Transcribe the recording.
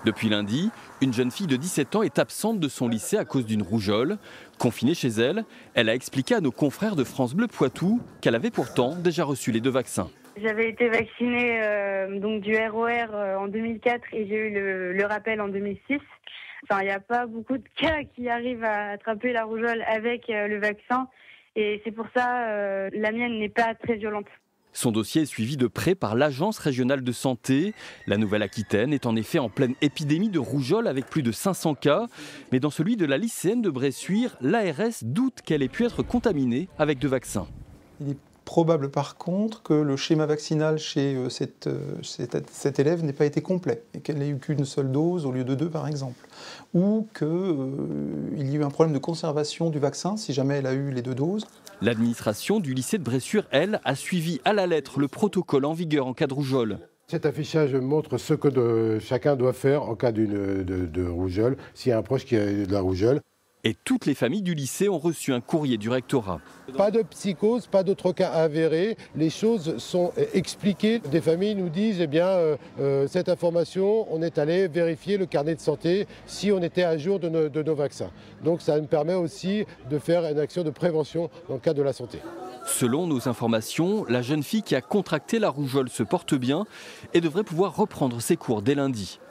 Depuis lundi, une jeune fille de 17 ans est absente de son lycée à cause d'une rougeole. Confinée chez elle, elle a expliqué à nos confrères de France Bleu Poitou qu'elle avait pourtant déjà reçu les 2 vaccins. J'avais été vaccinée donc du ROR en 2004 et j'ai eu le rappel en 2006. Enfin, il n'y a pas beaucoup de cas qui arrivent à attraper la rougeole avec le vaccin et c'est pour ça la mienne n'est pas très violente. Son dossier est suivi de près par l'Agence régionale de santé. La Nouvelle-Aquitaine est en effet en pleine épidémie de rougeole avec plus de 500 cas. Mais dans celui de la lycéenne de Bressuire, l'ARS doute qu'elle ait pu être contaminée avec 2 vaccins. Il est probable par contre que le schéma vaccinal chez cet élève n'ait pas été complet et qu'elle n'ait eu qu'une seule dose au lieu de 2 par exemple. Ou qu'il y ait eu un problème de conservation du vaccin si jamais elle a eu les 2 doses. L'administration du lycée de Bressuire, elle, a suivi à la lettre le protocole en vigueur en cas de rougeole. Cet affichage montre ce que chacun doit faire en cas de rougeole, s'il y a un proche qui a de la rougeole. Et toutes les familles du lycée ont reçu un courrier du rectorat. Pas de psychose, pas d'autres cas avérés. Les choses sont expliquées. Des familles nous disent, eh bien, cette information, on est allé vérifier le carnet de santé si on était à jour de nos vaccins. Donc ça nous permet aussi de faire une action de prévention dans le cadre de la santé. Selon nos informations, la jeune fille qui a contracté la rougeole se porte bien et devrait pouvoir reprendre ses cours dès lundi.